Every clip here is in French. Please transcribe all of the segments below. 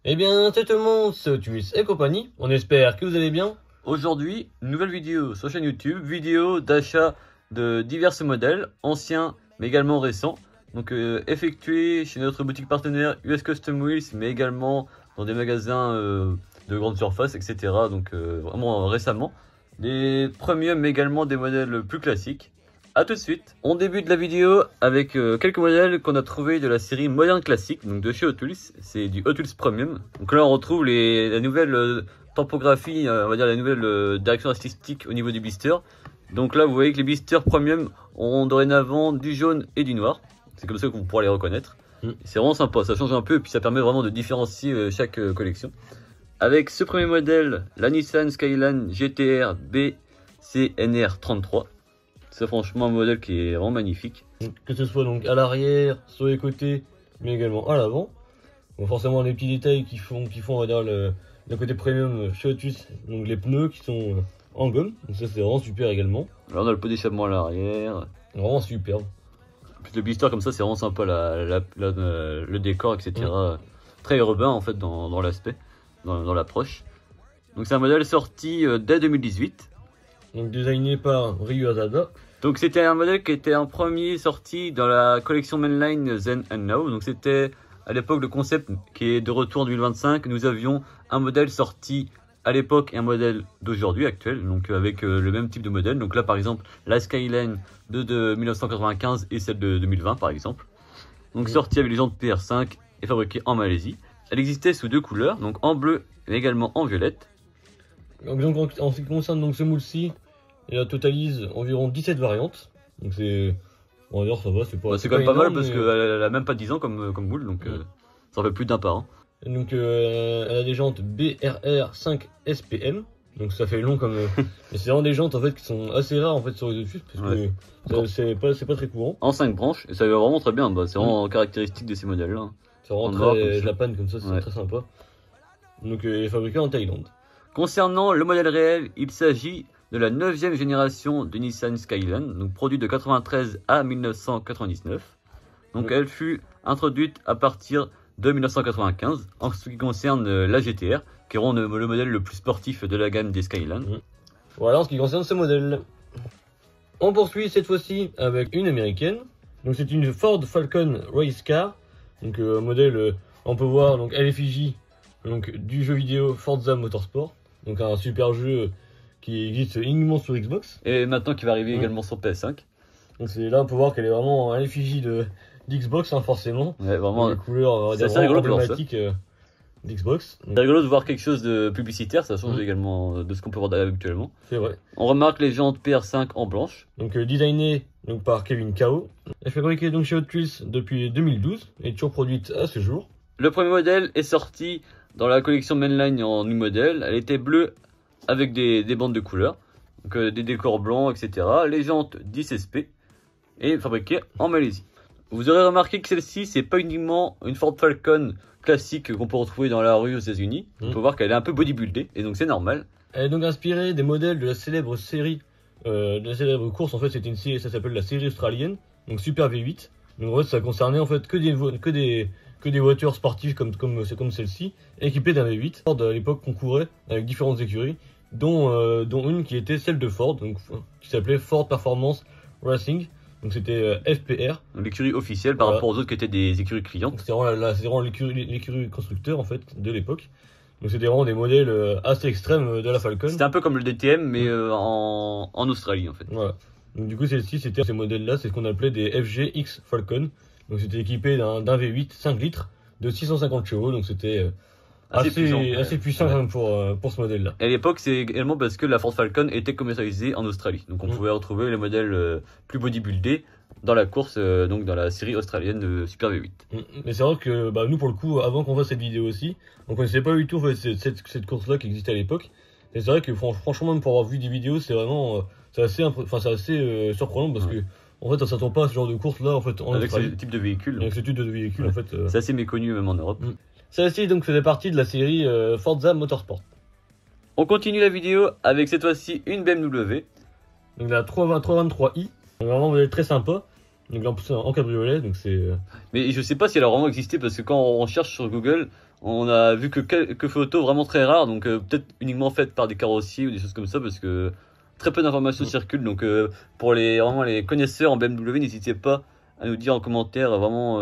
Eh bien, c'est tout le monde, c'est Otus et compagnie. On espère que vous allez bien. Aujourd'hui, une nouvelle vidéo sur chaîne YouTube, vidéo d'achat de divers modèles, anciens mais également récents. Donc effectués chez notre boutique partenaire US Custom Wheels, mais également dans des magasins de grande surface, etc. Donc vraiment récemment. Des premiums mais également des modèles plus classiques. A tout de suite. On débute la vidéo avec quelques modèles qu'on a trouvés de la série Modern Classic, donc de chez Hot Wheels. C'est du Hot Wheels Premium. Donc là on retrouve la nouvelle topographie, on va dire la nouvelle direction artistique au niveau des blisters. Donc là vous voyez que les blisters Premium ont dorénavant du jaune et du noir. C'est comme ça qu'on pourra les reconnaître. C'est vraiment sympa, ça change un peu et puis ça permet vraiment de différencier chaque collection. Avec ce premier modèle, la Nissan Skyline GTR BCNR33. C'est franchement un modèle qui est vraiment magnifique. Que ce soit donc à l'arrière, sur les côtés, mais également à l'avant. Bon, forcément les petits détails qui font on va dire le côté premium chez Hot Wheels. Donc les pneus qui sont en gomme, donc ça c'est vraiment super également. Alors on a le pot d'échappement à l'arrière. Vraiment superbe. Le blister comme ça c'est vraiment sympa, le décor, etc. Très urbain en fait dans l'aspect, dans l'approche. Donc c'est un modèle sorti dès 2018. Donc designé par Ryu Asada. Donc c'était un modèle qui était un premier sorti dans la collection Mainline Then and Now. Donc c'était à l'époque le concept qui est de retour en 2025. Nous avions un modèle sorti à l'époque et un modèle d'aujourd'hui actuel. Donc avec le même type de modèle. Donc là par exemple la Skyline de 1995 et celle de 2020 par exemple. Donc sortie avec les jantes PR5 et fabriquée en Malaisie. Elle existait sous deux couleurs, donc en bleu mais également en violette. Donc en ce qui concerne donc ce moule-ci, il totalise environ 17 variantes. Donc c'est, on va dire ça va, c'est pas. C'est quand même pas mal parce qu'elle a même pas 10 ans comme moule, donc ça en fait plus d'un par an. Donc elle a des jantes BRR5 SPM. Donc ça fait long comme. Mais c'est vraiment des jantes en fait qui sont assez rares en fait sur les dessus parce que c'est pas très courant. En 5 branches, et ça va vraiment très bien. Bah, c'est vraiment caractéristique de ces modèles-là. C'est vraiment très Japan comme ça, c'est très sympa. Donc il est fabriqué en Thaïlande. Concernant le modèle réel, il s'agit de la 9e génération de Nissan Skyline, donc produit de 93 à 1999. Donc elle fut introduite à partir de 1995 en ce qui concerne la GTR, qui est vraiment le modèle le plus sportif de la gamme des Skyline. Voilà en ce qui concerne ce modèle. On poursuit cette fois-ci avec une américaine. Donc c'est une Ford Falcon Race Car. Donc un modèle, on peut voir donc à l'effigie donc du jeu vidéo Forza Motorsport. Donc un super jeu qui existe uniquement sur Xbox. Et maintenant qui va arriver également sur PS5. Donc c'est là on peut voir qu'elle est vraiment à l'effigie d'Xbox forcément. Ouais, vraiment. Les couleurs c'est assez rigolo emblématiques d'Xbox. C'est rigolo de voir quelque chose de publicitaire, ça change également de ce qu'on peut voir habituellement. C'est vrai. On remarque les jantes PR5 en blanche. Donc designé donc par Kevin Kao. Elle est fabriquée donc chez Hot Wheels depuis 2012 et toujours produite à ce jour. Le premier modèle est sorti dans la collection Mainline en new modèle. Elle était bleue avec des bandes de couleurs, donc des décors blancs, etc. Les jantes 10 SP et fabriquées en Malaisie. Vous aurez remarqué que celle-ci, c'est pas uniquement une Ford Falcon classique qu'on peut retrouver dans la rue aux États-Unis. On peut voir qu'elle est un peu bodybuildée et donc c'est normal. Elle est donc inspirée des modèles de la célèbre série, de la célèbre course. En fait, c'était une série, ça s'appelle la série australienne, donc Super V8. Donc en fait, ça concernait en fait que des voitures sportives comme celle-ci, équipées d'un V8. Ford à l'époque concourait avec différentes écuries, dont une qui était celle de Ford, donc qui s'appelait Ford Performance Racing. Donc c'était FPR. L'écurie officielle par rapport aux autres qui étaient des écuries clientes. C'est vraiment l'écurie constructeur en fait de l'époque. Donc c'était vraiment des modèles assez extrêmes de la Falcon. C'était un peu comme le DTM mais en Australie en fait. Voilà. Donc du coup celle-ci, ces modèles-là, c'est ce qu'on appelait des FGX Falcon. Donc c'était équipé d'un V8 5 litres de 650 chevaux. Donc c'était assez puissant quand même pour ce modèle-là. Et à l'époque, c'est également parce que la Ford Falcon était commercialisée en Australie. Donc on pouvait retrouver les modèles plus bodybuildés dans la course, donc dans la série australienne de Super V8. Mais c'est vrai que nous, pour le coup, avant qu'on fasse cette vidéo aussi, on connaissait pas du tout cette course-là qui existait à l'époque. Et c'est vrai que franchement, même pour avoir vu des vidéos, c'est vraiment c'est assez surprenant parce que en fait, on s'attend pas à ce genre de course-là en fait en avec Australie. ce type de véhicule. Avec ce type de véhicule en fait. C'est assez méconnu même en Europe. Celle-ci donc faisait partie de la série Forza Motorsport. On continue la vidéo avec cette fois-ci une BMW. Donc la 323i. Donc vraiment un modèle très sympa. Donc en cabriolet, donc c'est. Mais je sais pas si elle a vraiment existé parce que quand on cherche sur Google, On a vu que quelques photos vraiment très rares, donc peut-être uniquement faites par des carrossiers ou des choses comme ça, parce que très peu d'informations circulent. Donc pour vraiment les connaisseurs en BMW, n'hésitez pas à nous dire en commentaire vraiment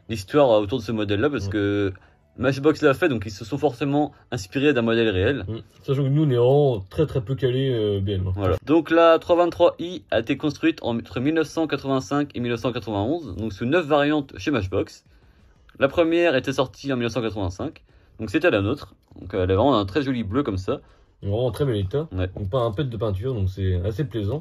l'histoire autour de ce modèle-là, parce que Matchbox l'a fait, donc ils se sont forcément inspirés d'un modèle réel. Sachant que nous, on est vraiment très peu calé BM. Voilà. Donc la 323i a été construite entre 1985 et 1991, donc sous 9 variantes chez Matchbox. La première était sortie en 1985, donc c'était la nôtre. Donc elle a vraiment un très joli bleu comme ça. Vraiment très bel état. Ouais. Donc pas un pet de peinture, donc c'est assez plaisant.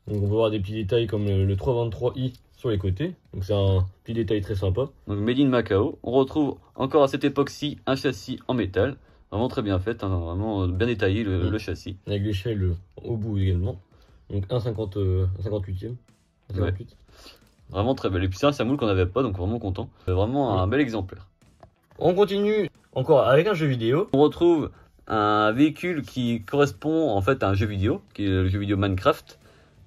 Donc on peut voir des petits détails comme le 323i sur les côtés. Donc c'est un petit détail très sympa. Donc Made in Macao. On retrouve encore à cette époque-ci un châssis en métal. Vraiment très bien fait, hein, vraiment bien détaillé le châssis. Avec l'échelle au bout également. Donc 1,58e. 1,58. Ouais. Vraiment très belle. Et puis c'est un moule qu'on n'avait pas, donc vraiment content. Vraiment un bel exemplaire. On continue encore avec un jeu vidéo. On retrouve un véhicule qui correspond en fait à un jeu vidéo, qui est le jeu vidéo Minecraft.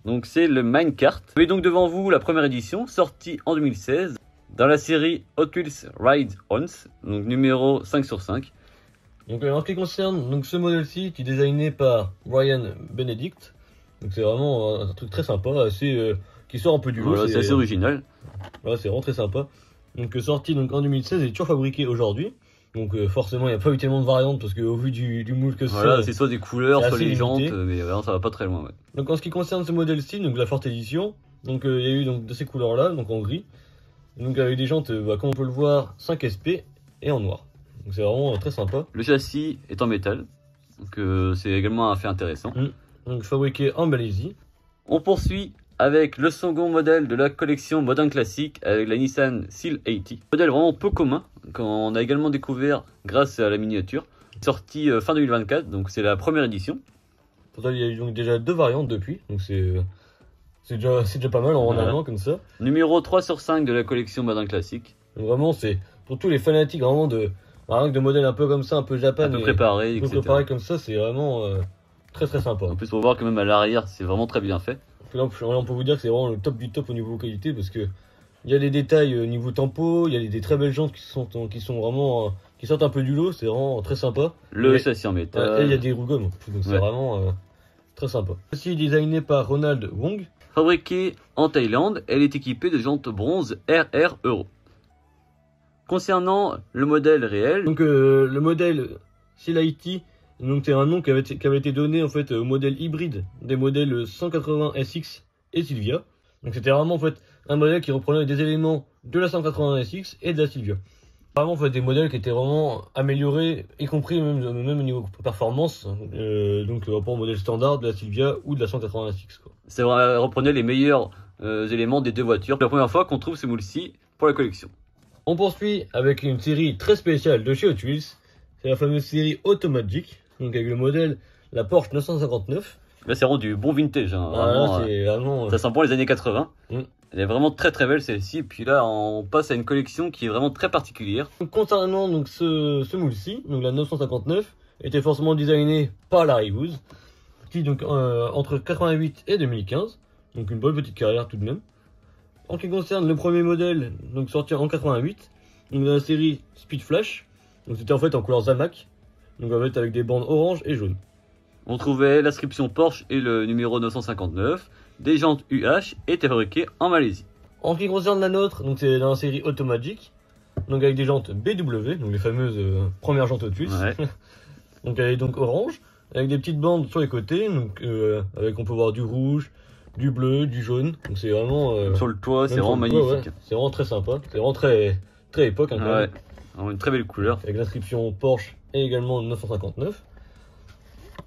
Donc c'est le Minecart. Vous avez donc devant vous la première édition, sortie en 2016, dans la série Hot Wheels Ride Ons, donc numéro 5 sur 5. Donc en ce qui concerne donc, ce modèle-ci, qui est designé par Brian Benedict. Donc c'est vraiment un truc très sympa, assez, qui sort un peu du lot. Voilà, c'est assez original. Voilà, c'est vraiment très sympa. Donc sorti donc, en 2016 et toujours fabriqué aujourd'hui. Donc forcément il n'y a pas eu tellement de variantes parce qu'au vu du moule que voilà, c'est soit des couleurs, soit les jantes, limité. mais vraiment, ça va pas très loin. Ouais. Donc en ce qui concerne ce modèle-ci, donc la forte édition, donc il y a eu donc de ces couleurs-là, donc en gris. Donc avec des jantes, comme on peut le voir, 5 SP et en noir. Donc c'est vraiment très sympa. Le châssis est en métal, donc c'est également un fait intéressant. Donc fabriqué en Malaisie. On poursuit avec le second modèle de la collection Modern Classic avec la Nissan Seal 80. Modèle vraiment peu commun, qu'on a également découvert grâce à la miniature. Sorti fin 2024, donc c'est la première édition. Pour ça, il y a eu donc déjà 2 variantes depuis, donc c'est déjà pas mal en allemand comme ça. Numéro 3 sur 5 de la collection Modern Classic. Donc vraiment c'est pour tous les fanatiques vraiment de modèles un peu comme ça, un peu japan. Un peu préparé, etc. Préparé comme ça, c'est vraiment très sympa. En plus, on peut voir que même à l'arrière, c'est vraiment très bien fait. Là, on peut vous dire que c'est vraiment le top du top au niveau qualité parce que il y a des détails au niveau tempo, il y a des très belles jantes qui sont vraiment qui sortent un peu du lot, c'est vraiment très sympa. Le châssis en métal. Et il y a des roues gommes, donc c'est vraiment très sympa. Aussi designé par Ronald Wong. Fabriquée en Thaïlande, elle est équipée de jantes bronze RR Euro. Concernant le modèle réel, donc le modèle Seal80, donc c'est un nom qui avait été donné en fait au modèle hybride des modèles 180 SX et Silvia. Donc c'était vraiment en fait un modèle qui reprenait des éléments de la 180 SX et de la Silvia. Vraiment en fait des modèles qui étaient vraiment améliorés, y compris même au niveau performance, donc par rapport au modèle standard de la Silvia ou de la 180 SX. Ça reprenait les meilleurs éléments des deux voitures. C'est la première fois qu'on trouve ce moule-ci pour la collection. On poursuit avec une série très spéciale de chez Hot Wheels. C'est la fameuse série Automagic, donc avec le modèle la Porsche 959. Là, c'est vraiment du bon vintage. Hein. Vraiment, ça sent bon les années 80. Mm. Elle est vraiment très belle celle-ci. Et puis là, on passe à une collection qui est vraiment très particulière. Donc, concernant donc, ce moule-ci, donc la 959, était forcément designée par Larry Woods, qui donc entre 88 et 2015, donc une bonne petite carrière tout de même. En ce qui concerne le premier modèle, donc sorti en 88, donc dans la série Speed Flash, donc c'était en fait en couleur Zamac, donc avec des bandes orange et jaune. On trouvait l'inscription Porsche et le numéro 959, des jantes UH étaient fabriquées en Malaisie. En ce qui concerne la nôtre, donc c'est dans la série Automagic, donc avec des jantes BW, donc les fameuses premières jantes Hot Wheels. Ouais. Donc elle est donc orange, avec des petites bandes sur les côtés, donc on peut voir du rouge, du bleu, du jaune, donc c'est vraiment... sur le toit, c'est vraiment magnifique. Ouais. C'est vraiment très sympa, c'est vraiment très époque. Hein, ouais, vraiment une très belle couleur. Avec l'inscription Porsche et également 959.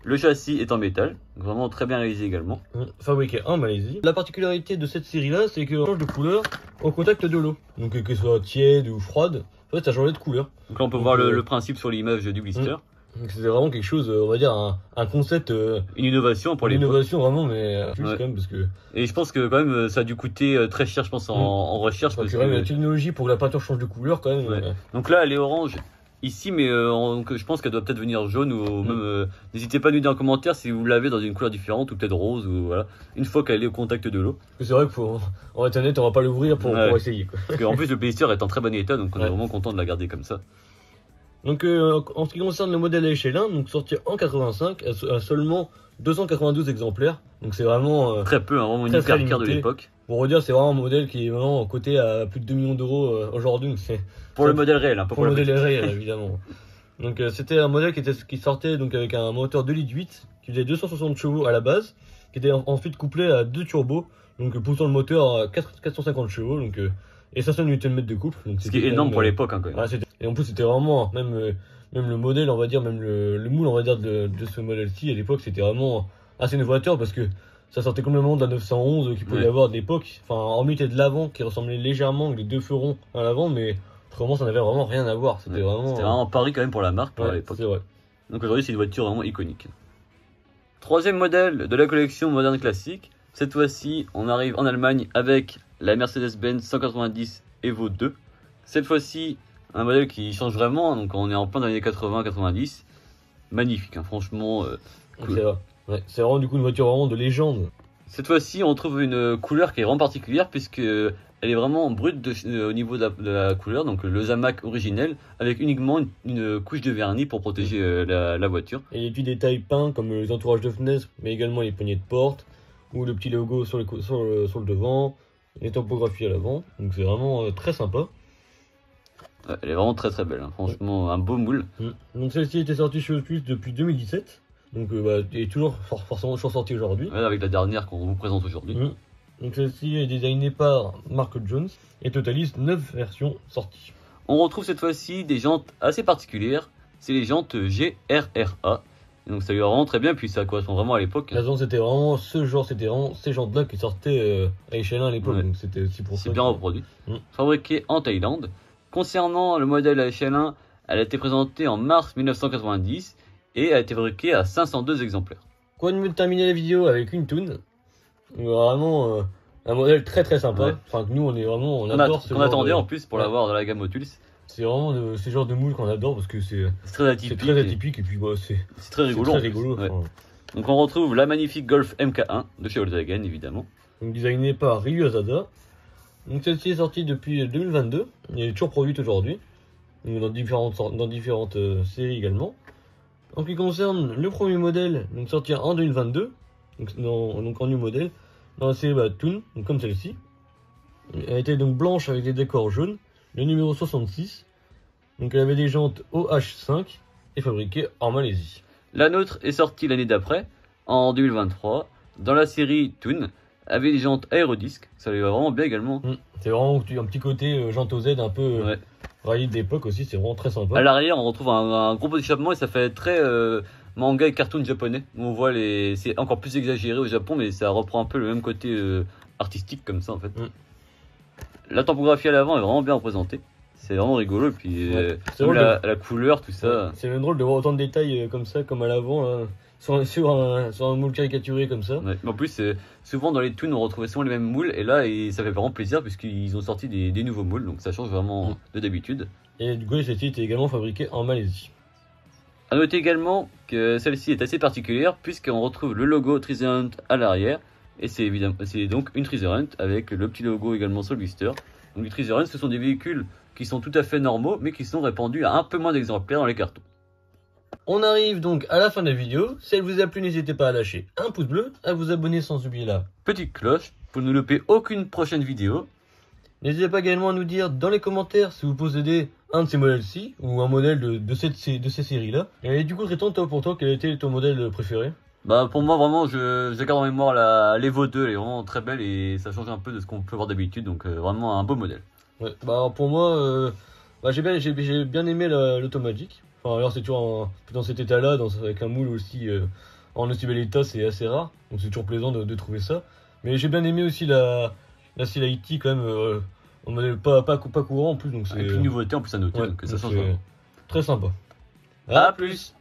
Le châssis est en métal, donc vraiment très bien réalisé également. Fabriqué en Malaisie. La particularité de cette série-là, c'est qu'on change de couleur au contact de l'eau. Donc que ce soit tiède ou froide, en fait ça change de couleur. Donc là on peut voir le principe sur l'image du blister. Donc c'était vraiment quelque chose, on va dire un concept, une innovation pour les. Une innovation vraiment, mais juste quand même parce que. Et je pense que quand même ça a dû coûter très cher, je pense en recherche. Parce que la technologie pour que la peinture change de couleur quand même. Donc là elle est orange ici, mais donc, je pense qu'elle doit peut-être venir jaune ou même. N'hésitez pas à nous dire en commentaire si vous l'avez dans une couleur différente ou peut-être rose ou voilà. Une fois qu'elle est au contact de l'eau. C'est vrai qu'on va être honnête, on va pas l'ouvrir pour essayer, quoi. Parce qu'en plus, le blister est en très bon état, donc on est vraiment content de la garder comme ça. Donc en ce qui concerne le modèle à échelle 1, donc sorti en 85, à seulement 292 exemplaires. Donc c'est vraiment très peu, hein, vraiment une hyper carte de l'époque. Pour redire, c'est vraiment un modèle qui est vraiment coté à plus de 2 millions d'euros aujourd'hui. Pour le modèle réel, hein, pas pour le modèle réel, évidemment. Donc c'était un modèle qui sortait donc avec un moteur 2,8 litres qui faisait 260 chevaux à la base, qui était ensuite couplé à 2 turbos, donc poussant le moteur à 450 chevaux, donc et 500 Nm de couple. Donc ce qui est énorme pour l'époque, hein, quand même. Ouais, et en plus c'était vraiment même le modèle, on va dire, même le moule, on va dire, de ce modèle-ci à l'époque, c'était vraiment assez une voiture parce que ça sortait complètement de la 911 qu'il pouvait y avoir de l'époque. Enfin, hormis de l'avant qui ressemblait légèrement avec les 2 feux ronds à l'avant, mais autrement ça n'avait vraiment rien à voir. C'était vraiment un pari quand même pour la marque à l'époque. C'est vrai. Donc aujourd'hui c'est une voiture vraiment iconique. Troisième modèle de la collection moderne classique. Cette fois-ci on arrive en Allemagne avec la Mercedes-Benz 190 Evo 2. Cette fois-ci un modèle qui change vraiment, donc on est en plein dans les années 80-90. Magnifique, hein, franchement. Cool. C'est vraiment du coup une voiture vraiment de légende. Cette fois-ci on trouve une couleur qui est vraiment particulière puisque elle est vraiment brute au niveau de la couleur, donc le Zamac originel, avec uniquement une couche de vernis pour protéger la voiture. Et les petits détails peints comme les entourages de fenêtres, mais également les poignées de porte, ou le petit logo sur le devant, les topographies à l'avant, donc c'est vraiment très sympa. Ouais, elle est vraiment très très belle, hein. Franchement un beau moule. Donc celle-ci était sortie chez Auto depuis 2017, donc elle est toujours forcément sortie aujourd'hui. Ouais, avec la dernière qu'on vous présente aujourd'hui. Donc celle-ci est designée par Mark Jones et totalise 9 versions sorties. On retrouve cette fois-ci des jantes assez particulières, c'est les jantes GRRA. Et donc ça lui va vraiment très bien, puis ça correspond vraiment à l'époque. C'était vraiment ces jantes-là qui sortaient à échelle 1 à l'époque, donc c'était aussi pour ça. C'est bien reproduit. Fabriqué en Thaïlande. Concernant le modèle à échelle 1, elle a été présentée en mars 1990 et a été fabriquée à 502 exemplaires. Quoi de mieux de terminer la vidéo avec une Toon. Vraiment un modèle très très sympa. Enfin, nous on adore ce qu'on attendait en plus pour l'avoir dans la gamme Motuls. C'est vraiment ce genre de moule qu'on adore parce que c'est très atypique. C'est très atypique et puis c'est très rigolo. Donc on retrouve la magnifique Golf MK1 de chez Volkswagen évidemment. Donc designée par Ryu Asada. Donc celle-ci est sortie depuis 2022. Elle est toujours produite aujourd'hui. Dans différentes séries également. En ce qui concerne le premier modèle, donc sorti en 2022, donc en new modèle, dans la série Toon, donc comme celle-ci. Elle était donc blanche avec des décors jaunes, le numéro 66. Donc elle avait des jantes OH5 et fabriquée en Malaisie. La nôtre est sortie l'année d'après, en 2023, dans la série Toon, avec des jantes aérodisques, ça lui va vraiment bien également. C'est vraiment un petit côté jante OZ un peu rallye d'époque aussi, c'est vraiment très sympa. À l'arrière on retrouve un gros pot d'échappement et ça fait très manga et cartoon japonais. On voit c'est encore plus exagéré au Japon, mais ça reprend un peu le même côté artistique comme ça en fait. La topographie à l'avant est vraiment bien représentée. C'est vraiment rigolo et puis la couleur, tout ça. C'est même drôle de voir autant de détails comme ça, comme à l'avant, sur un moule caricaturé comme ça. En plus, souvent dans les toons, on retrouvait souvent les mêmes moules et là, ça fait vraiment plaisir puisqu'ils ont sorti des nouveaux moules, donc ça change vraiment de d'habitude. Et du coup, celle-ci était également fabriquée en Malaisie. A noter également que celle-ci est assez particulière puisqu'on retrouve le logo Treasure à l'arrière et c'est donc une Treasure avec le petit logo également sur le blister. Donc les Treasure ce sont des véhicules qui sont tout à fait normaux mais qui sont répandus à un peu moins d'exemplaires dans les cartons. On arrive donc à la fin de la vidéo. Si elle vous a plu, n'hésitez pas à lâcher un pouce bleu, à vous abonner sans oublier la petite cloche pour ne louper aucune prochaine vidéo. N'hésitez pas également à nous dire dans les commentaires si vous possédez un de ces modèles-ci ou un modèle de ces séries-là. Et du coup, Tristan, pour toi, quel était ton modèle préféré? Pour moi, vraiment, je garde en mémoire l'Evo 2, elle est vraiment très belle et ça change un peu de ce qu'on peut voir d'habitude, donc vraiment un beau modèle. Ouais, pour moi, j'ai bien aimé l'Automagic. Enfin, alors c'est toujours dans cet état-là, avec un moule aussi en aussi bel état, c'est assez rare. Donc c'est toujours plaisant de trouver ça. Mais j'ai bien aimé aussi la Civility quand même, en modèle pas courant en plus. Donc et puis une nouveauté en plus à noter, donc ça change vraiment. Très sympa. À plus.